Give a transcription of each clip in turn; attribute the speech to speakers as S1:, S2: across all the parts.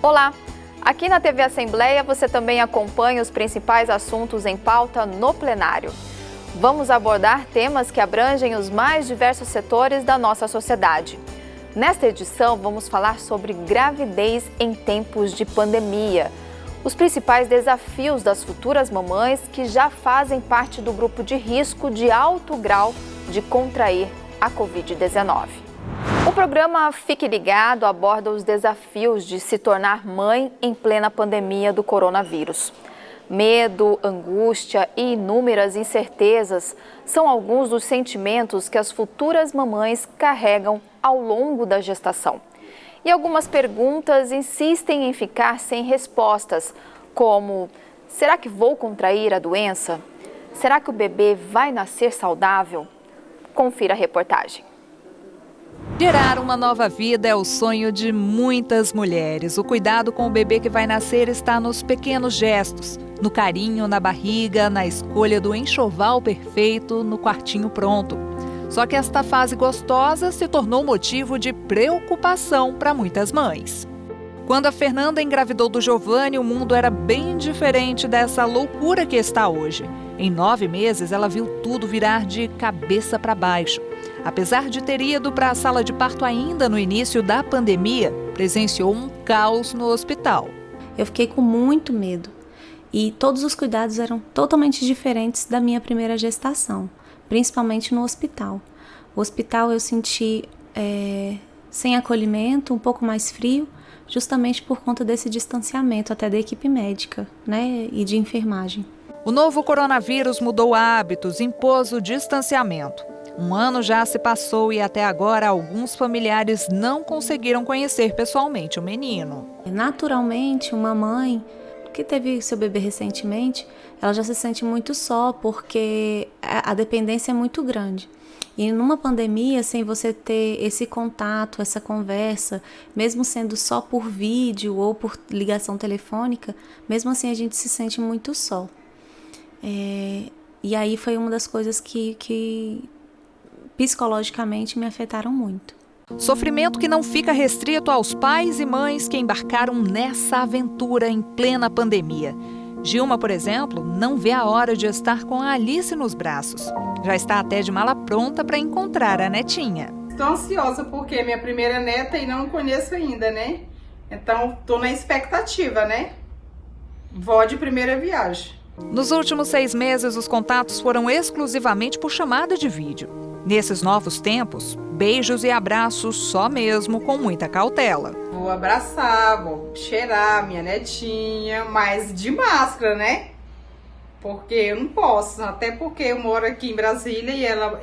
S1: Olá! Aqui na TV Assembleia você também acompanha os principais assuntos em pauta no plenário. Vamos abordar temas que abrangem os mais diversos setores da nossa sociedade. Nesta edição, vamos falar sobre gravidez em tempos de pandemia. Os principais desafios das futuras mamães que já fazem parte do grupo de risco de alto grau de contrair a Covid-19. O programa Fique Ligado aborda os desafios de se tornar mãe em plena pandemia do coronavírus. Medo, angústia e inúmeras incertezas são alguns dos sentimentos que as futuras mamães carregam ao longo da gestação. E algumas perguntas insistem em ficar sem respostas, como: será que vou contrair a doença? Será que o bebê vai nascer saudável? Confira a reportagem.
S2: Gerar uma nova vida é o sonho de muitas mulheres. O cuidado com o bebê que vai nascer está nos pequenos gestos, no carinho na barriga, na escolha do enxoval perfeito, no quartinho pronto. Só que esta fase gostosa se tornou motivo de preocupação para muitas mães. Quando a Fernanda engravidou do Giovanni, o mundo era bem diferente dessa loucura que está hoje. Em 9 meses, ela viu tudo virar de cabeça para baixo. Apesar de ter ido para a sala de parto ainda no início da pandemia, presenciou um caos no hospital.
S3: Eu fiquei com muito medo e todos os cuidados eram totalmente diferentes da minha primeira gestação, principalmente no hospital. O hospital eu senti sem acolhimento, um pouco mais frio, justamente por conta desse distanciamento até da equipe médica, né, e de enfermagem.
S2: O novo coronavírus mudou hábitos, impôs o distanciamento. 1 ano já se passou e até agora alguns familiares não conseguiram conhecer pessoalmente o menino.
S3: Naturalmente, uma mãe que teve seu bebê recentemente, ela já se sente muito só porque a dependência é muito grande. E numa pandemia, sem você ter esse contato, essa conversa, mesmo sendo só por vídeo ou por ligação telefônica, mesmo assim a gente se sente muito só. E aí foi uma das coisas que psicologicamente me afetaram muito.
S2: Sofrimento que não fica restrito aos pais e mães que embarcaram nessa aventura em plena pandemia. Gilma, por exemplo, não vê a hora de estar com a Alice nos braços. Já está até de mala pronta para encontrar a netinha.
S4: Estou ansiosa porque é minha primeira neta e não conheço ainda, né? Então, estou na expectativa, né? Vó de primeira viagem.
S2: Nos últimos 6 meses, os contatos foram exclusivamente por chamada de vídeo. Nesses novos tempos, beijos e abraços só mesmo com muita cautela.
S4: Vou abraçar, vou cheirar minha netinha, mas de máscara, né? Porque eu não posso, até porque eu moro aqui em Brasília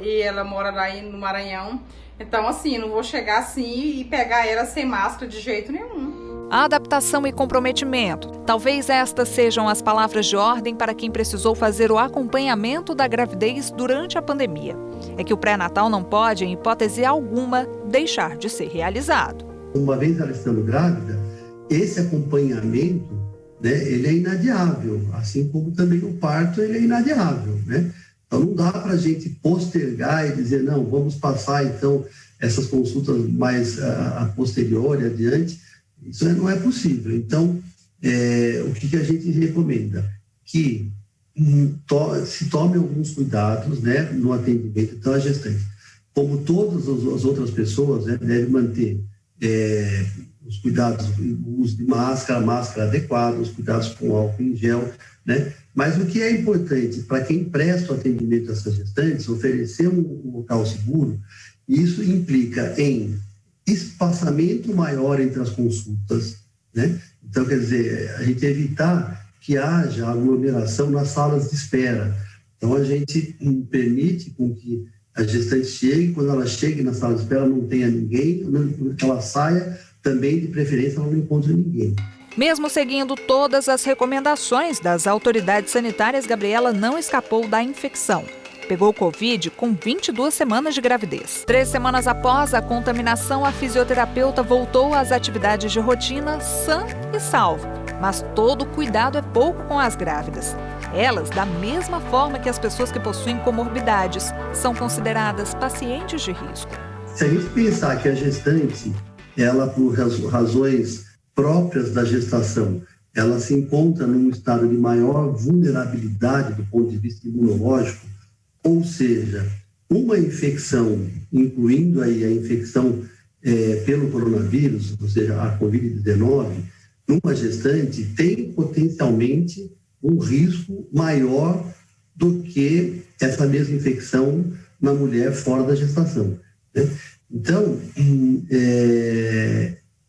S4: e ela mora lá no Maranhão. Então, assim, não vou chegar assim e pegar ela sem máscara de jeito nenhum.
S2: A adaptação e comprometimento. Talvez estas sejam as palavras de ordem para quem precisou fazer o acompanhamento da gravidez durante a pandemia. É que o pré-natal não pode, em hipótese alguma, deixar de ser realizado.
S5: Uma vez ela estando grávida, esse acompanhamento, né, ele é inadiável, assim como também o parto ele é inadiável, né? Então não dá para a gente postergar e dizer, não, vamos passar então essas consultas mais a posteriori, adiante. Isso não é possível. Então, o que a gente recomenda? Que se tome alguns cuidados, né, no atendimento. Então, a gestante, como todas as outras pessoas, né, deve manter os cuidados, o uso de máscara adequada, os cuidados com álcool em gel, né? Mas o que é importante para quem presta o atendimento dessas gestantes, oferecer um local seguro, isso implica em espaçamento maior entre as consultas, né? Então, quer dizer, a gente evitar que haja aglomeração nas salas de espera. Então, a gente permite com que a gestante chegue, quando ela chegue na sala de espera não tenha ninguém, que ela saia, também de preferência ela não encontre ninguém.
S2: Mesmo seguindo todas as recomendações das autoridades sanitárias, Gabriela não escapou da infecção. Pegou Covid com 22 semanas de gravidez. 3 semanas após a contaminação, a fisioterapeuta voltou às atividades de rotina sã e salva. Mas todo cuidado é pouco com as grávidas. Elas, da mesma forma que as pessoas que possuem comorbidades, são consideradas pacientes de risco.
S5: Se a gente pensar que a gestante, ela por razões próprias da gestação. Ela se encontra num estado de maior vulnerabilidade do ponto de vista imunológico, ou seja, uma infecção, incluindo aí a infecção pelo coronavírus, ou seja, a Covid-19, numa gestante, tem potencialmente um risco maior do que essa mesma infecção na mulher fora da gestação, né? Então,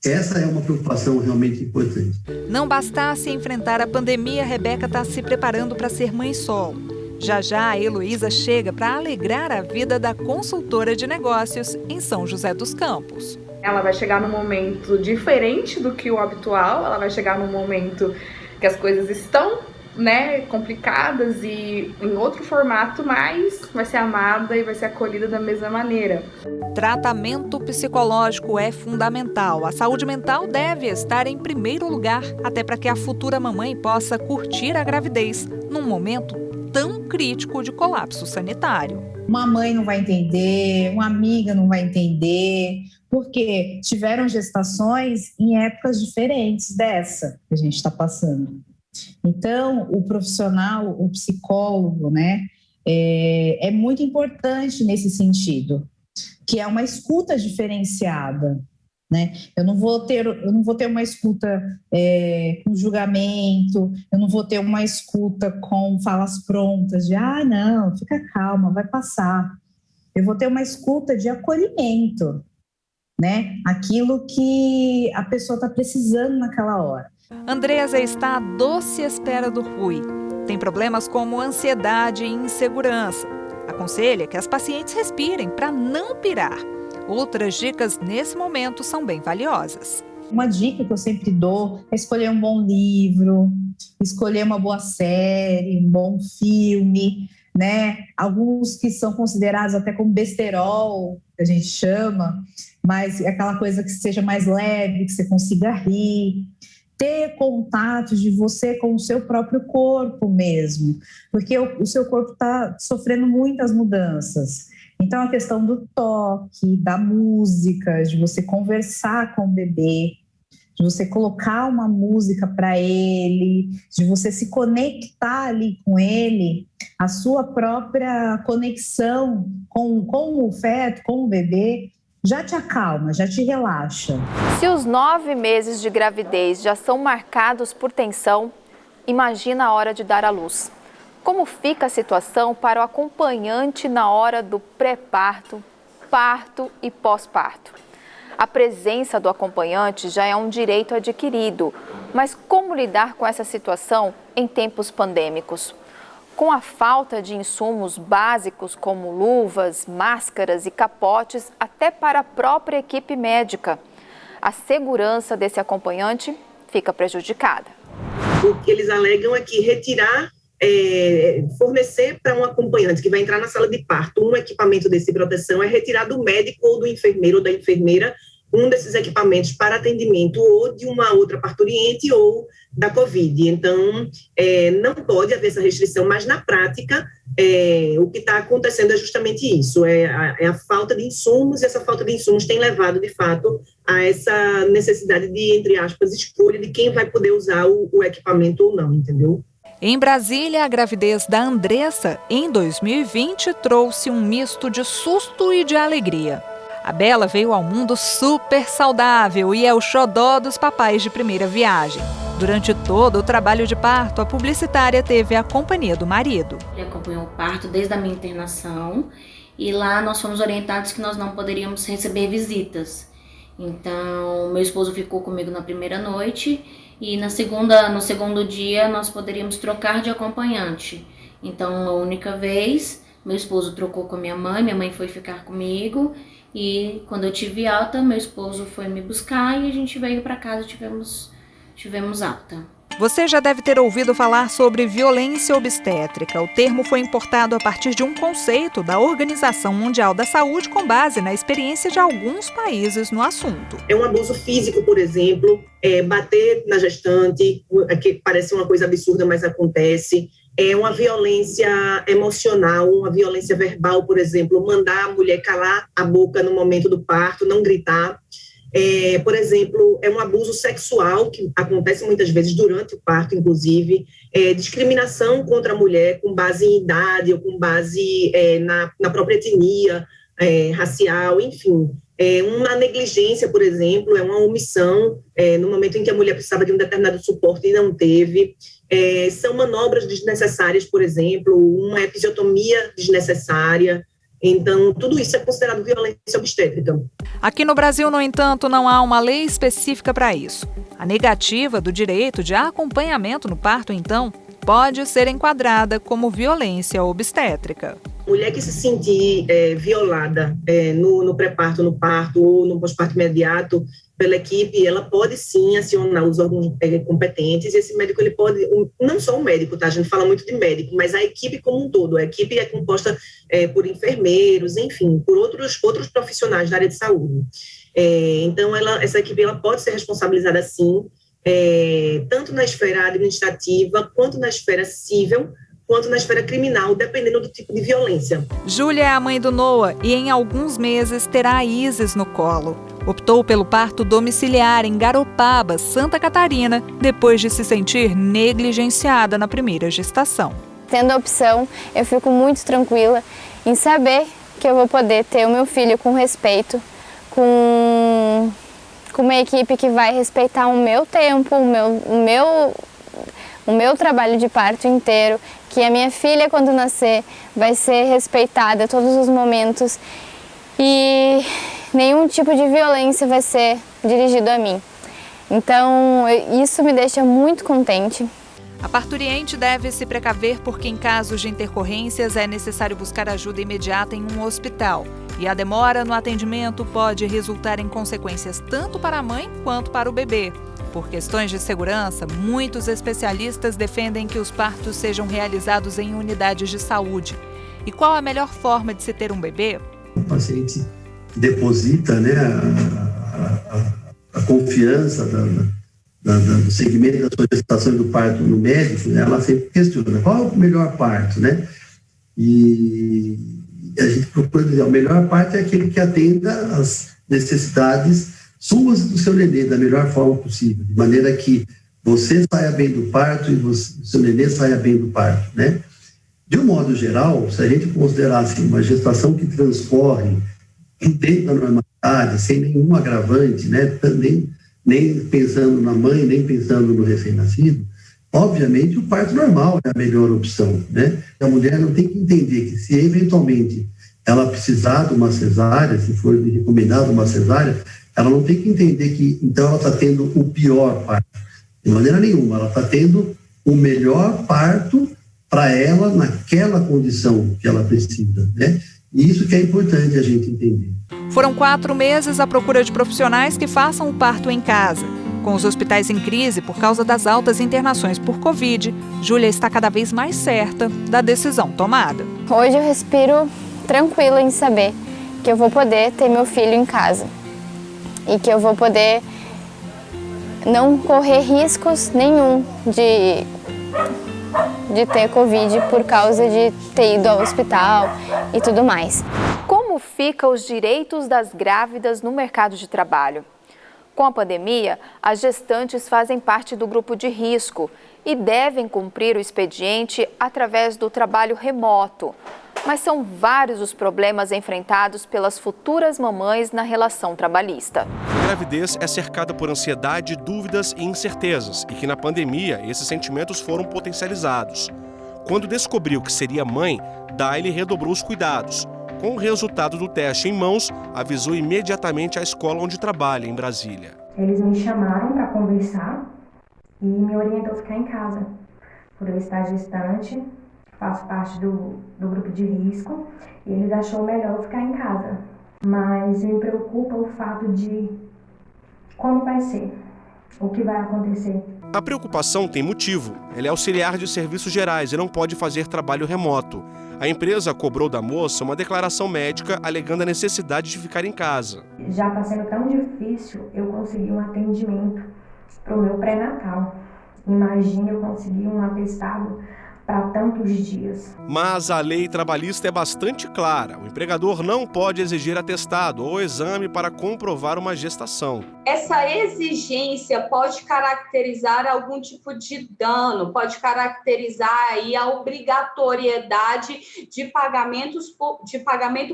S5: essa é uma preocupação realmente importante.
S2: Não bastasse enfrentar a pandemia, a Rebeca está se preparando para ser mãe solo. Já já a Heloísa chega para alegrar a vida da consultora de negócios em São José dos Campos.
S6: Ela vai chegar num momento diferente do que o habitual, ela vai chegar num momento que as coisas estão, né, complicadas e em outro formato, mas vai ser amada e vai ser acolhida da mesma maneira.
S2: Tratamento psicológico é fundamental. A saúde mental deve estar em primeiro lugar, até para que a futura mamãe possa curtir a gravidez num momento tão crítico de colapso sanitário.
S7: Uma mãe não vai entender, uma amiga não vai entender, porque tiveram gestações em épocas diferentes dessa que a gente está passando. Então, o profissional, o psicólogo, né, é muito importante nesse sentido, que é uma escuta diferenciada, né? Eu não vou ter uma escuta com julgamento, eu não vou ter uma escuta com falas prontas de não, fica calma, vai passar. Eu vou ter uma escuta de acolhimento, né? Aquilo que a pessoa está precisando naquela hora.
S2: Andresa está à doce espera do Rui. Tem problemas como ansiedade e insegurança. Aconselha que as pacientes respirem para não pirar. Outras dicas nesse momento são bem valiosas.
S7: Uma dica que eu sempre dou é escolher um bom livro, escolher uma boa série, um bom filme, né? Alguns que são considerados até como besterol, que a gente chama, mas é aquela coisa que seja mais leve, que você consiga rir. Ter contato de você com o seu próprio corpo mesmo, porque o seu corpo está sofrendo muitas mudanças. Então, a questão do toque, da música, de você conversar com o bebê, de você colocar uma música para ele, de você se conectar ali com ele, a sua própria conexão com o feto, com o bebê, já te acalma, já te relaxa.
S1: Se os 9 meses de gravidez já são marcados por tensão, imagina a hora de dar à luz. Como fica a situação para o acompanhante na hora do pré-parto, parto e pós-parto? A presença do acompanhante já é um direito adquirido, mas como lidar com essa situação em tempos pandêmicos? Com a falta de insumos básicos como luvas, máscaras e capotes, até para a própria equipe médica, a segurança desse acompanhante fica prejudicada.
S8: O que eles alegam é que fornecer para um acompanhante que vai entrar na sala de parto um equipamento desse de proteção é retirar do médico ou do enfermeiro ou da enfermeira um desses equipamentos para atendimento ou de uma outra parturiente ou da Covid. Então, não pode haver essa restrição, mas na prática, o que está acontecendo é justamente isso, é a falta de insumos, e essa falta de insumos tem levado, de fato, a essa necessidade de, entre aspas, escolha de quem vai poder usar o equipamento ou não, entendeu?
S2: Em Brasília, a gravidez da Andressa, em 2020, trouxe um misto de susto e de alegria. A Bela veio ao mundo super saudável e é o xodó dos papais de primeira viagem. Durante todo o trabalho de parto, a publicitária teve a companhia do marido.
S9: Ele acompanhou o parto desde a minha internação e lá nós fomos orientados que nós não poderíamos receber visitas. Então, meu esposo ficou comigo na primeira noite e no segundo dia nós poderíamos trocar de acompanhante. Então, a única vez, meu esposo trocou com a minha mãe foi ficar comigo. E quando eu tive alta, meu esposo foi me buscar e a gente veio para casa e tivemos alta.
S2: Você já deve ter ouvido falar sobre violência obstétrica. O termo foi importado a partir de um conceito da Organização Mundial da Saúde com base na experiência de alguns países no assunto.
S8: É um abuso físico, por exemplo, bater na gestante, que parece uma coisa absurda, mas acontece. É uma violência emocional, uma violência verbal, por exemplo, mandar a mulher calar a boca no momento do parto, não gritar. Por exemplo, é um abuso sexual que acontece muitas vezes durante o parto, inclusive, discriminação contra a mulher com base em idade ou com base na própria etnia racial, enfim. Uma negligência, por exemplo, uma omissão no momento em que a mulher precisava de um determinado suporte e não teve. São manobras desnecessárias, por exemplo, uma episiotomia desnecessária. Então, tudo isso é considerado violência obstétrica.
S2: Aqui no Brasil, no entanto, não há uma lei específica para isso. A negativa do direito de acompanhamento no parto, então, pode ser enquadrada como violência obstétrica.
S8: Mulher que se sentir violada no pré-parto, no parto ou no pós-parto imediato pela equipe, ela pode sim acionar os órgãos competentes, e esse médico, ele pode, não só o médico, tá? A gente fala muito de médico, mas a equipe como um todo. A equipe é composta por enfermeiros, enfim, por outros profissionais da área de saúde. Então, essa equipe ela pode ser responsabilizada sim, tanto na esfera administrativa, quanto na esfera civil, quanto na esfera criminal, dependendo do tipo de violência.
S2: Júlia é a mãe do Noah e em alguns meses terá a Isis no colo. Optou pelo parto domiciliar em Garopaba, Santa Catarina, depois de se sentir negligenciada na primeira gestação.
S10: Tendo a opção, eu fico muito tranquila em saber que eu vou poder ter o meu filho com respeito, com uma equipe que vai respeitar o meu tempo, o meu trabalho de parto inteiro, que a minha filha, quando nascer, vai ser respeitada a todos os momentos e nenhum tipo de violência vai ser dirigido a mim. Então, isso me deixa muito contente.
S2: A parturiente deve se precaver porque em casos de intercorrências é necessário buscar ajuda imediata em um hospital. E a demora no atendimento pode resultar em consequências tanto para a mãe quanto para o bebê. Por questões de segurança, muitos especialistas defendem que os partos sejam realizados em unidades de saúde. E qual a melhor forma de se ter um bebê?
S5: O paciente deposita, né, a confiança do segmento da sua gestação e do parto no médico, né, ela sempre questiona qual é o melhor parto, né? E a gente procura dizer, o melhor parto é aquele que atenda às necessidades suas do seu nenê da melhor forma possível, de maneira que você saia bem do parto e o seu nenê saia bem do parto, né? De um modo geral, se a gente considerasse uma gestação que transcorre dentro da normalidade, sem nenhum agravante, né? Nem pensando na mãe, nem pensando no recém-nascido, obviamente o parto normal é a melhor opção, né? A mulher não tem que entender que se eventualmente ela precisar de uma cesárea, se for recomendado uma cesárea, ela não tem que entender que, então, ela está tendo o pior parto. De maneira nenhuma, ela está tendo o melhor parto para ela naquela condição que ela precisa, né? E isso que é importante a gente entender.
S2: Foram 4 meses à procura de profissionais que façam o parto em casa. Com os hospitais em crise por causa das altas internações por Covid, Júlia está cada vez mais certa da decisão tomada.
S10: Hoje eu respiro tranquila em saber que eu vou poder ter meu filho em casa. E que eu vou poder não correr riscos nenhum de ter Covid por causa de ter ido ao hospital e tudo mais.
S1: Como ficam os direitos das grávidas no mercado de trabalho? Com a pandemia, as gestantes fazem parte do grupo de risco e devem cumprir o expediente através do trabalho remoto. Mas são vários os problemas enfrentados pelas futuras mamães na relação trabalhista.
S11: A gravidez é cercada por ansiedade, dúvidas e incertezas, e que na pandemia esses sentimentos foram potencializados. Quando descobriu que seria mãe, Daile redobrou os cuidados. Com o resultado do teste em mãos, avisou imediatamente a escola onde trabalha, em Brasília.
S12: Eles me chamaram para conversar e me orientou a ficar em casa. Por eu estar gestante, faço parte do grupo de risco e eles achou melhor eu ficar em casa. Mas me preocupa o fato de como vai ser, o que vai acontecer.
S11: A preocupação tem motivo. Ela é auxiliar de serviços gerais e não pode fazer trabalho remoto. A empresa cobrou da moça uma declaração médica alegando a necessidade de ficar em casa.
S12: Já está sendo tão difícil eu conseguir um atendimento para o meu pré-natal. Imagina eu conseguir um atestado para tantos dias.
S11: Mas a lei trabalhista é bastante clara. O empregador não pode exigir atestado ou exame para comprovar uma gestação.
S13: Essa exigência pode caracterizar algum tipo de dano, pode caracterizar aí a obrigatoriedade de pagamento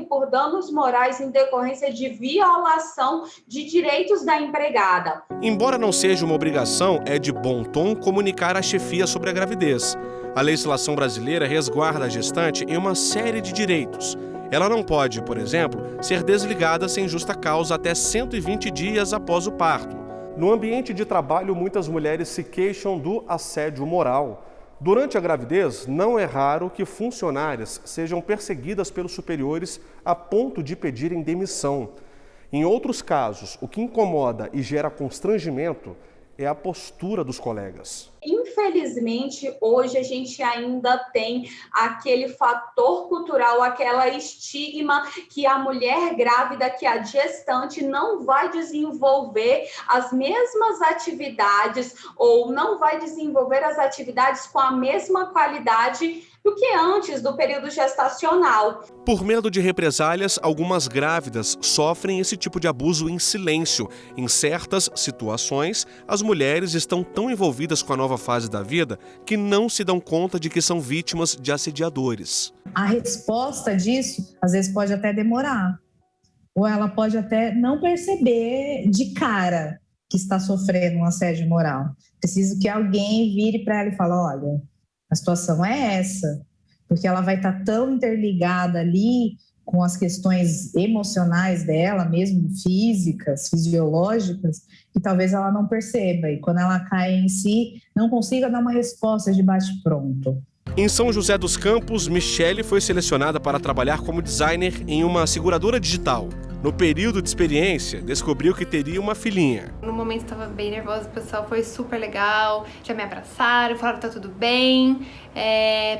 S13: por danos morais em decorrência de violação de direitos da empregada.
S11: Embora não seja uma obrigação, é de bom tom comunicar à chefia sobre a gravidez. A legislação brasileira resguarda a gestante em uma série de direitos. Ela não pode, por exemplo, ser desligada sem justa causa até 120 dias após o parto. No ambiente de trabalho, muitas mulheres se queixam do assédio moral. Durante a gravidez, não é raro que funcionárias sejam perseguidas pelos superiores a ponto de pedirem demissão. Em outros casos, o que incomoda e gera constrangimento é a postura dos colegas.
S13: Infelizmente, hoje a gente ainda tem aquele fator cultural, aquela estigma que a mulher grávida, que a gestante não vai desenvolver as mesmas atividades ou não vai desenvolver as atividades com a mesma qualidade do que antes do período gestacional.
S11: Por medo de represálias, algumas grávidas sofrem esse tipo de abuso em silêncio. Em certas situações, as mulheres estão tão envolvidas com a nova fase da vida que não se dão conta de que são vítimas de assediadores.
S7: A resposta disso, às vezes, pode até demorar. Ou ela pode até não perceber de cara que está sofrendo um assédio moral. Preciso que alguém vire para ela e fale, olha, a situação é essa, porque ela vai estar tão interligada ali com as questões emocionais dela, mesmo físicas, fisiológicas, que talvez ela não perceba. E quando ela cai em si, não consiga dar uma resposta de bate-pronto.
S11: Em São José dos Campos, Michele foi selecionada para trabalhar como designer em uma seguradora digital. No período de experiência, descobriu que teria uma filhinha.
S14: No momento estava bem nervosa, o pessoal foi super legal, já me abraçaram, falaram que tá tudo bem,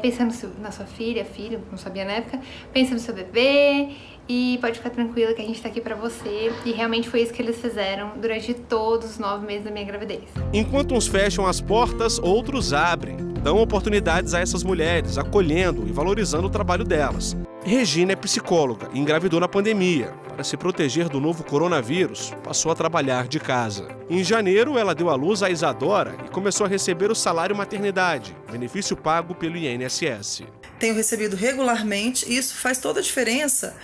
S14: pensando na sua filho, não sabia na época, pensa no seu bebê e pode ficar tranquila que a gente tá aqui pra você. E realmente foi isso que eles fizeram durante todos os 9 meses da minha gravidez.
S11: Enquanto uns fecham as portas, outros abrem. Dão oportunidades a essas mulheres, acolhendo e valorizando o trabalho delas. Regina é psicóloga e engravidou na pandemia. Para se proteger do novo coronavírus, passou a trabalhar de casa. Em janeiro, ela deu à luz a Isadora e começou a receber o salário maternidade, benefício pago pelo INSS.
S15: Tenho recebido regularmente e isso faz toda a diferença.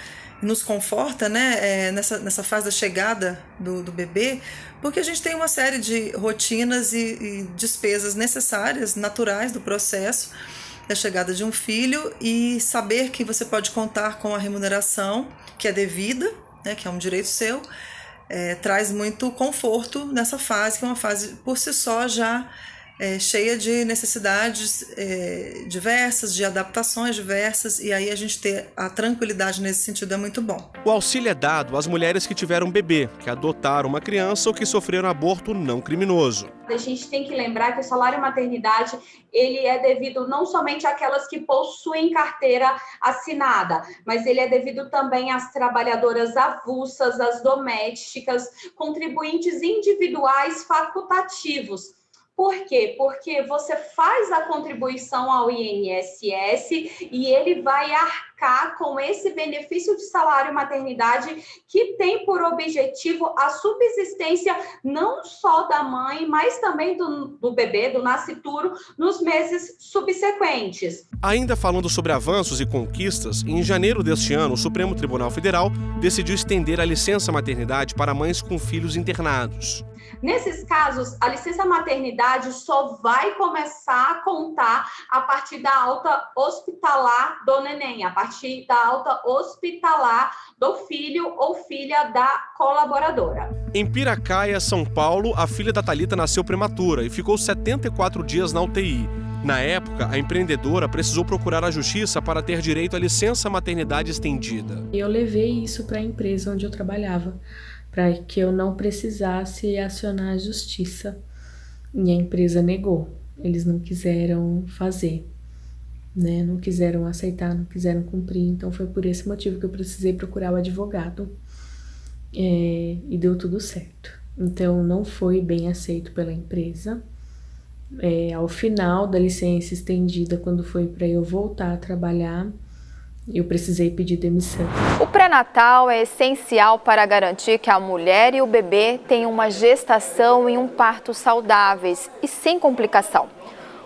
S15: Nos conforta, né, nessa fase da chegada do bebê, porque a gente tem uma série de rotinas e despesas necessárias, naturais do processo da chegada de um filho, e saber que você pode contar com a remuneração que é devida, né, que é um direito seu, traz muito conforto nessa fase, que é uma fase por si só já cheia de necessidades diversas, de adaptações diversas, e aí a gente ter a tranquilidade nesse sentido é muito bom.
S11: O auxílio é dado às mulheres que tiveram bebê, que adotaram uma criança ou que sofreram aborto não criminoso.
S13: A gente tem que lembrar que o salário maternidade ele é devido não somente àquelas que possuem carteira assinada, mas ele é devido também às trabalhadoras avulsas, às domésticas, contribuintes individuais facultativos. Por quê? Porque você faz a contribuição ao INSS e ele vai arcar com esse benefício de salário maternidade que tem por objetivo a subsistência não só da mãe, mas também do bebê, do nascituro, nos meses subsequentes.
S11: Ainda falando sobre avanços e conquistas, em janeiro deste ano, o Supremo Tribunal Federal decidiu estender a licença maternidade para mães com filhos internados.
S13: Nesses casos, a licença maternidade só vai começar a contar a partir da alta hospitalar do neném, a partir da alta hospitalar do filho ou filha da colaboradora.
S11: Em Piracaia, São Paulo, a filha da Thalita nasceu prematura e ficou 74 dias na UTI. Na época, a empreendedora precisou procurar a justiça para ter direito à licença maternidade estendida.
S16: Eu levei isso para a empresa onde eu trabalhava, para que eu não precisasse acionar a justiça. E a empresa negou. Eles não quiseram fazer, né? Não quiseram aceitar, não quiseram cumprir. Então foi por esse motivo que eu precisei procurar o advogado. E deu tudo certo. Então não foi bem aceito pela empresa. Ao final da licença estendida, quando foi para eu voltar a trabalhar, eu precisei pedir demissão.
S1: O pré-natal é essencial para garantir que a mulher e o bebê tenham uma gestação e um parto saudáveis e sem complicação.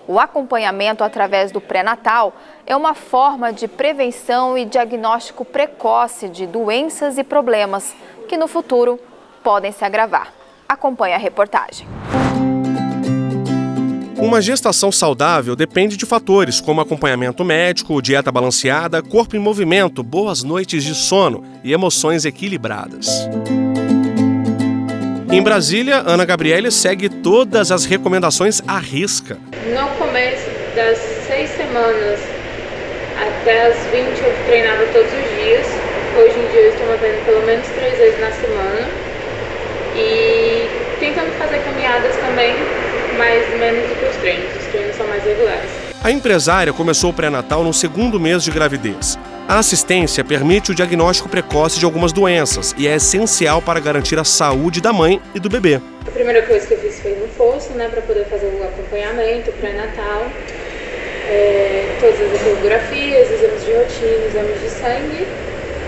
S1: O acompanhamento através do pré-natal é uma forma de prevenção e diagnóstico precoce de doenças e problemas que no futuro podem se agravar. Acompanhe a reportagem.
S11: Uma gestação saudável depende de fatores como acompanhamento médico, dieta balanceada, corpo em movimento, boas noites de sono e emoções equilibradas. Em Brasília, Ana Gabriele segue todas as recomendações à risca.
S17: No começo das 6 semanas até as 20 eu treinava todos os dias. Hoje em dia eu estou movendo pelo menos 3 vezes na semana e tentando fazer caminhadas também, mas menos do que os treinos são mais regulares.
S11: A empresária começou o pré-natal no 2º mês de gravidez. A assistência permite o diagnóstico precoce de algumas doenças e é essencial para garantir a saúde da mãe e do bebê.
S17: A primeira coisa que eu fiz foi no fosso, para poder fazer o acompanhamento, o pré-natal, todas as ecografias, exames de rotina, exames de sangue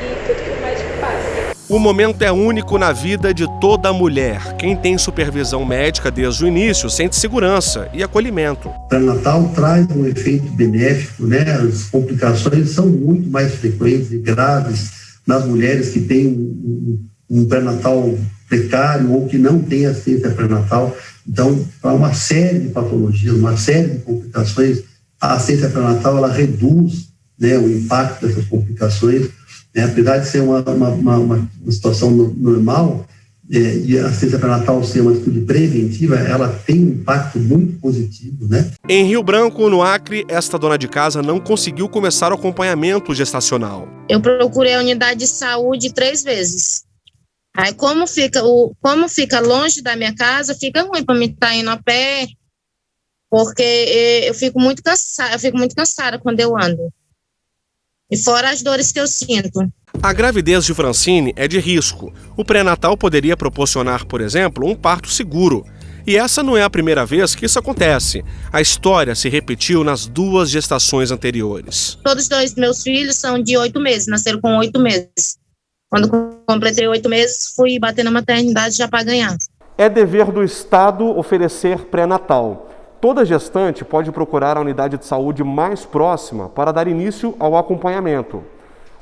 S17: e tudo que o médico passa.
S11: O momento é único na vida de toda mulher. Quem tem supervisão médica desde o início sente segurança e acolhimento.
S5: O pré-natal traz um efeito benéfico, As complicações são muito mais frequentes e graves nas mulheres que têm um pré-natal precário ou que não têm assistência pré-natal. Então, há uma série de patologias, uma série de complicações. A assistência pré-natal, ela reduz, o impacto dessas complicações. Apesar de ser uma situação normal, e a assistência pré-natal ser uma atitude preventiva, ela tem um impacto muito positivo,
S11: Em Rio Branco, no Acre, esta dona de casa não conseguiu começar o acompanhamento gestacional.
S18: Eu procurei a unidade de saúde 3 vezes. Aí, como fica longe da minha casa, fica ruim para mim estar indo a pé, porque eu fico muito cansada quando eu ando. E fora as dores que eu sinto.
S11: A gravidez de Francine é de risco. O pré-natal poderia proporcionar, por exemplo, um parto seguro. E essa não é a primeira vez que isso acontece. A história se repetiu nas 2 gestações anteriores.
S18: Todos 2 meus filhos são de 8 meses, nasceram com 8 meses. Quando completei 8 meses, fui bater na maternidade já para ganhar.
S11: É dever do Estado oferecer pré-natal. Toda gestante pode procurar a unidade de saúde mais próxima para dar início ao acompanhamento.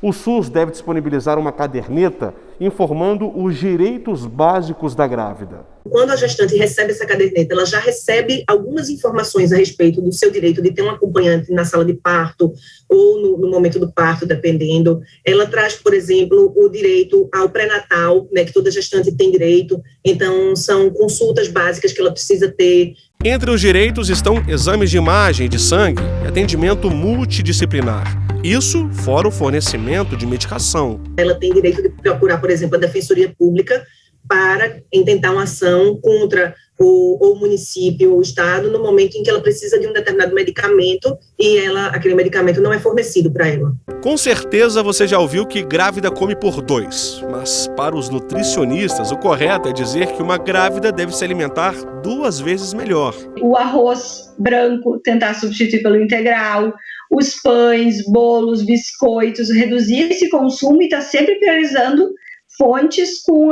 S11: O SUS deve disponibilizar uma caderneta informando os direitos básicos da grávida.
S8: Quando a gestante recebe essa caderneta, ela já recebe algumas informações a respeito do seu direito de ter um acompanhante na sala de parto ou no momento do parto, dependendo. Ela traz, por exemplo, o direito ao pré-natal, que toda gestante tem direito. Então, são consultas básicas que ela precisa ter.
S11: Entre os direitos estão exames de imagem de sangue e atendimento multidisciplinar. Isso fora o fornecimento de medicação.
S8: Ela tem direito de procurar, por exemplo, a Defensoria Pública para intentar uma ação contra o município ou o estado no momento em que ela precisa de um determinado medicamento e aquele medicamento não é fornecido para ela.
S11: Com certeza você já ouviu que grávida come por 2, mas para os nutricionistas o correto é dizer que uma grávida deve se alimentar 2 vezes melhor.
S19: O arroz branco tentar substituir pelo integral, os pães, bolos, biscoitos, reduzir esse consumo e estar sempre priorizando fontes com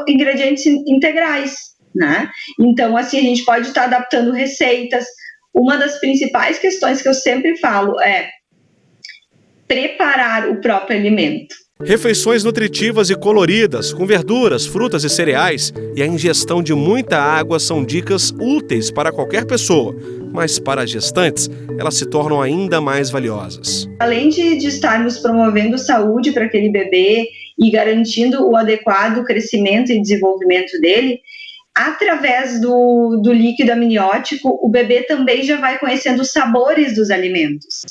S19: ingredientes integrais, Então, assim, a gente pode estar adaptando receitas. Uma das principais questões que eu sempre falo é preparar o próprio alimento.
S11: Refeições nutritivas e coloridas, com verduras, frutas e cereais, e a ingestão de muita água são dicas úteis para qualquer pessoa, mas para as gestantes, elas se tornam ainda mais valiosas.
S19: Além de estarmos promovendo saúde para aquele bebê e garantindo o adequado crescimento e desenvolvimento dele, através do líquido amniótico, o bebê também já vai conhecendo os sabores dos alimentos.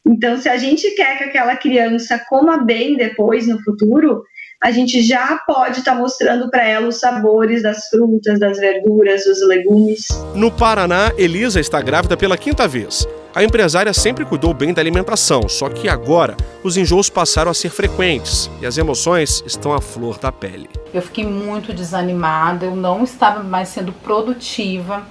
S19: Então, se a gente quer que aquela criança coma bem depois, no futuro, a gente já pode estar mostrando para ela os sabores das frutas, das verduras, dos legumes.
S11: No Paraná, Elisa está grávida pela 5ª vez. A empresária sempre cuidou bem da alimentação, só que agora os enjoos passaram a ser frequentes e as emoções estão à flor da pele.
S20: Eu fiquei muito desanimada, eu não estava mais sendo produtiva.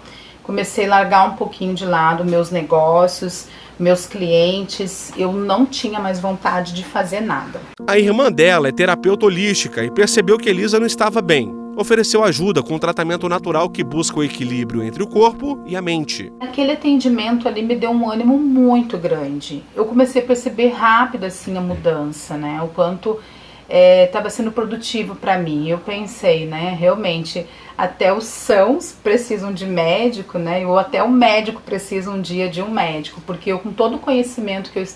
S20: comecei a largar um pouquinho de lado meus negócios, meus clientes, eu não tinha mais vontade de fazer nada.
S11: A irmã dela é terapeuta holística e percebeu que Elisa não estava bem. Ofereceu ajuda com um tratamento natural que busca o equilíbrio entre o corpo e a mente.
S20: Aquele atendimento ali me deu um ânimo muito grande. Eu comecei a perceber rápido assim a mudança, né? O quanto estava sendo produtivo para mim. Eu pensei, né? Realmente, até os sãos precisam de médico, né? Ou até o médico precisa um dia de um médico, porque eu, com todo o conhecimento que eu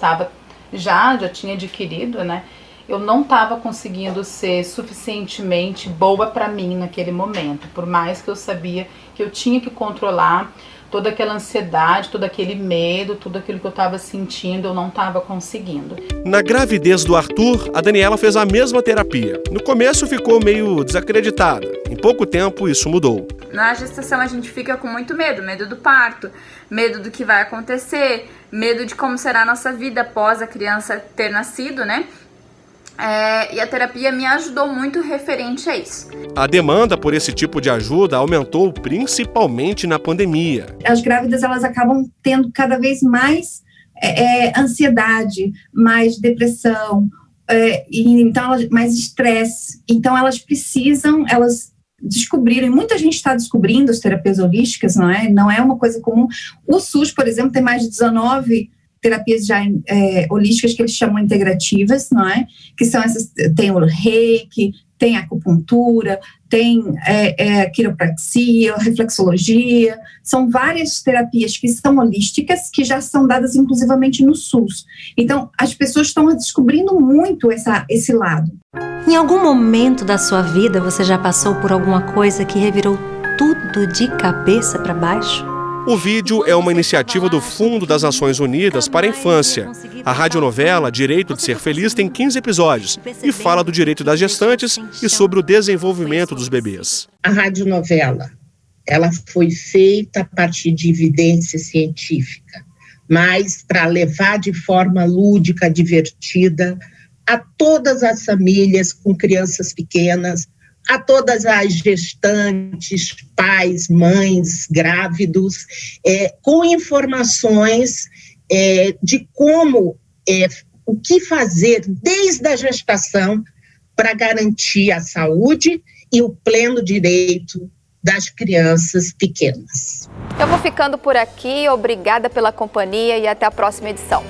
S20: já tinha adquirido, né? Eu não estava conseguindo ser suficientemente boa para mim naquele momento, por mais que eu sabia que eu tinha que controlar toda aquela ansiedade, todo aquele medo, tudo aquilo que eu estava sentindo, eu não estava conseguindo.
S11: Na gravidez do Arthur, a Daniela fez a mesma terapia. No começo ficou meio desacreditada. Em pouco tempo, isso mudou.
S21: Na gestação a gente fica com muito medo do parto, medo do que vai acontecer, medo de como será a nossa vida após a criança ter nascido, né? E a terapia me ajudou muito referente a isso.
S11: A demanda por esse tipo de ajuda aumentou principalmente na pandemia.
S22: As grávidas elas acabam tendo cada vez mais ansiedade, mais depressão, então mais estresse. Então elas descobriram, e muita gente está descobrindo as terapias holísticas, não é uma coisa comum. O SUS, por exemplo, tem mais de 19 terapias já holísticas que eles chamam integrativas, não é? Que são essas, tem o reiki, tem a acupuntura, tem quiropraxia, reflexologia, são várias terapias que são holísticas, que já são dadas inclusivamente no SUS. Então, as pessoas estão descobrindo muito esse lado.
S23: Em algum momento da sua vida, você já passou por alguma coisa que revirou tudo de cabeça para baixo?
S11: O vídeo é uma iniciativa do Fundo das Nações Unidas para a Infância. A radionovela Direito de Ser Feliz tem 15 episódios e fala do direito das gestantes e sobre o desenvolvimento dos bebês.
S24: A radionovela, ela foi feita a partir de evidência científica, mas para levar de forma lúdica, divertida, a todas as famílias com crianças pequenas, a todas as gestantes, pais, mães, grávidos, com informações de como, o que fazer desde a gestação para garantir a saúde e o pleno direito das crianças pequenas.
S1: Eu vou ficando por aqui, obrigada pela companhia e até a próxima edição.